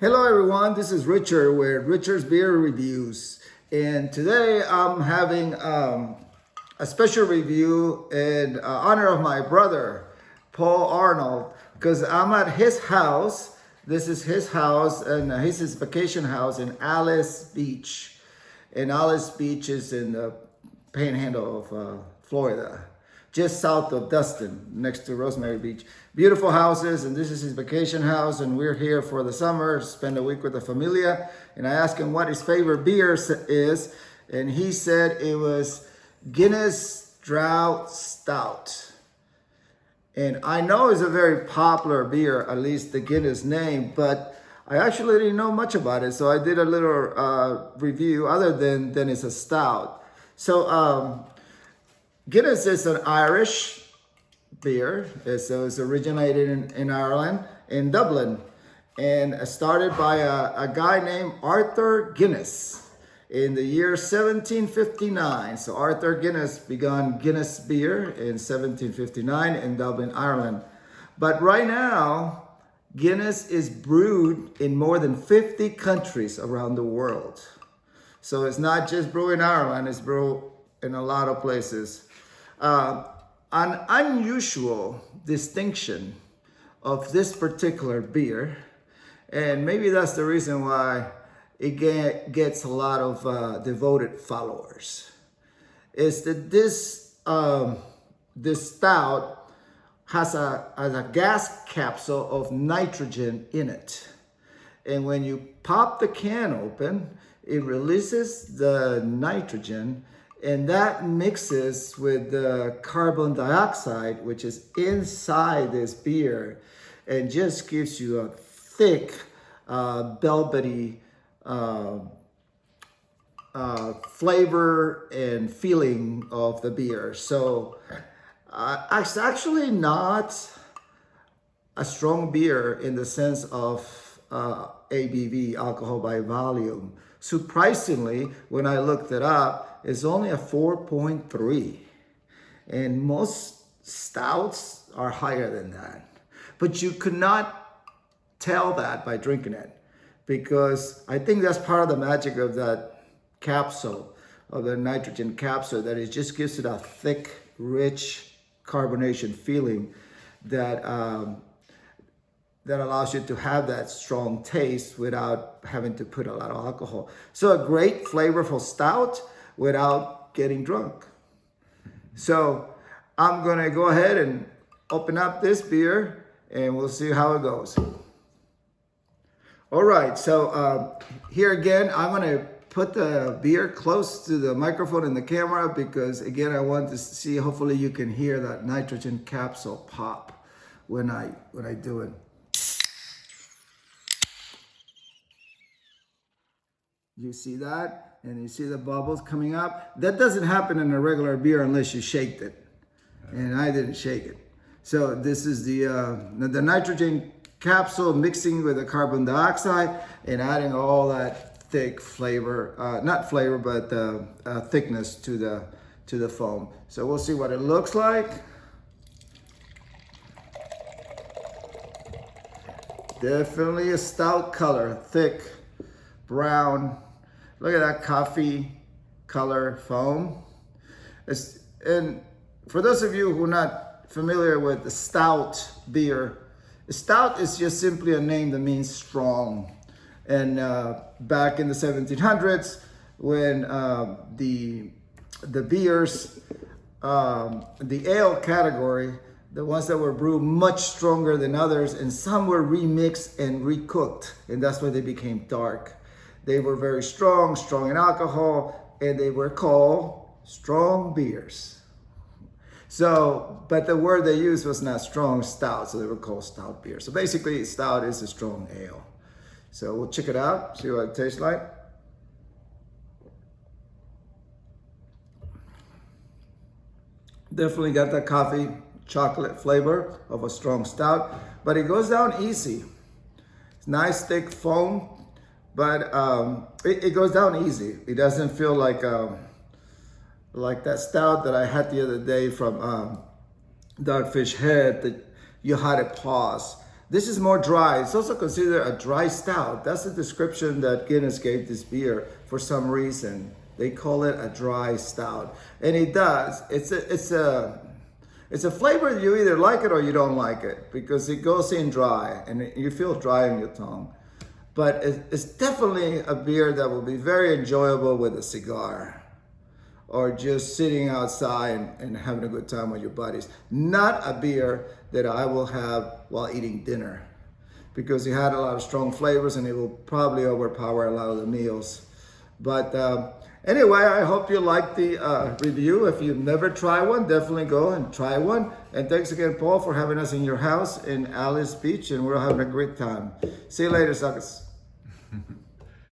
Hello everyone, this is Richard with Richard's Beer Reviews, and today I'm having a special review in honor of my brother Paul Arnold, because I'm at his house. This is his house, and his vacation house in Alice Beach, and Alice Beach is in the panhandle of Florida, just south of Dustin, next to Rosemary Beach. Beautiful houses, and this is his vacation house, and we're here for the summer, spend a week with the familia. And I asked him what his favorite beer is, and he said it was Guinness Stout. And I know it's a very popular beer, at least the Guinness name, but I actually didn't know much about it, so I did a little review other than it's a stout. So Guinness is an Irish beer. It's originated in Ireland, in Dublin, and started by a guy named Arthur Guinness in the year 1759. So Arthur Guinness began Guinness beer in 1759 in Dublin, Ireland. But right now, Guinness is brewed in more than 50 countries around the world. So it's not just brewed in Ireland, it's brewed in a lot of places. An unusual distinction of this particular beer, and maybe that's the reason why it gets a lot of devoted followers, is that this stout has a gas capsule of nitrogen in it. And when you pop the can open, it releases the nitrogen, and that mixes with the carbon dioxide, which is inside this beer, and just gives you a thick, velvety flavor and feeling of the beer. So it's actually not a strong beer in the sense of ABV, alcohol by volume. Surprisingly, when I looked it up, it's only a 4.3, and most stouts are higher than that. But you could not tell that by drinking it, because I think that's part of the magic of that capsule, of the nitrogen capsule, that it just gives it a thick, rich carbonation feeling that that allows you to have that strong taste without having to put a lot of alcohol. So a great flavorful stout without getting drunk. So I'm gonna go ahead and open up this beer and we'll see how it goes. All right, so here again, I'm gonna put the beer close to the microphone and the camera, because again, I want to see, hopefully you can hear that nitrogen capsule pop when I do it. You see that? And you see the bubbles coming up. That doesn't happen in a regular beer unless you shake it. And I didn't shake it. So this is the nitrogen capsule mixing with the carbon dioxide and adding all that thick flavor, not flavor, but thickness to the foam. So we'll see what it looks like. Definitely a stout color, thick, brown. Look at that coffee color foam. And for those of you who are not familiar with the stout beer, stout is just simply a name that means strong. And back in the 1700s, when the beers, the ale category, the ones that were brewed much stronger than others, and some were remixed and recooked, and that's why they became dark. They were very strong in alcohol, and they were called strong beers. So, but the word they used was not strong stout, so they were called stout beer. So basically, stout is a strong ale. So we'll check it out, see what it tastes like. Definitely got that coffee, chocolate flavor of a strong stout, but it goes down easy. It's nice, thick foam. But it goes down easy. It doesn't feel like that stout that I had the other day from Dogfish Head, that you had to pause. This is more dry. It's also considered a dry stout. That's the description that Guinness gave this beer for some reason. They call it a dry stout. And it does. It's a flavor you either like it or you don't like it, because it goes in dry and you feel dry in your tongue. But it's definitely a beer that will be very enjoyable with a cigar or just sitting outside and having a good time with your buddies. Not a beer that I will have while eating dinner, because it had a lot of strong flavors and it will probably overpower a lot of the meals. But anyway, I hope you like the review. If you've never tried one, definitely go and try one. And thanks again, Paul, for having us in your house in Alice Beach, and we're having a great time. See you later, suckers.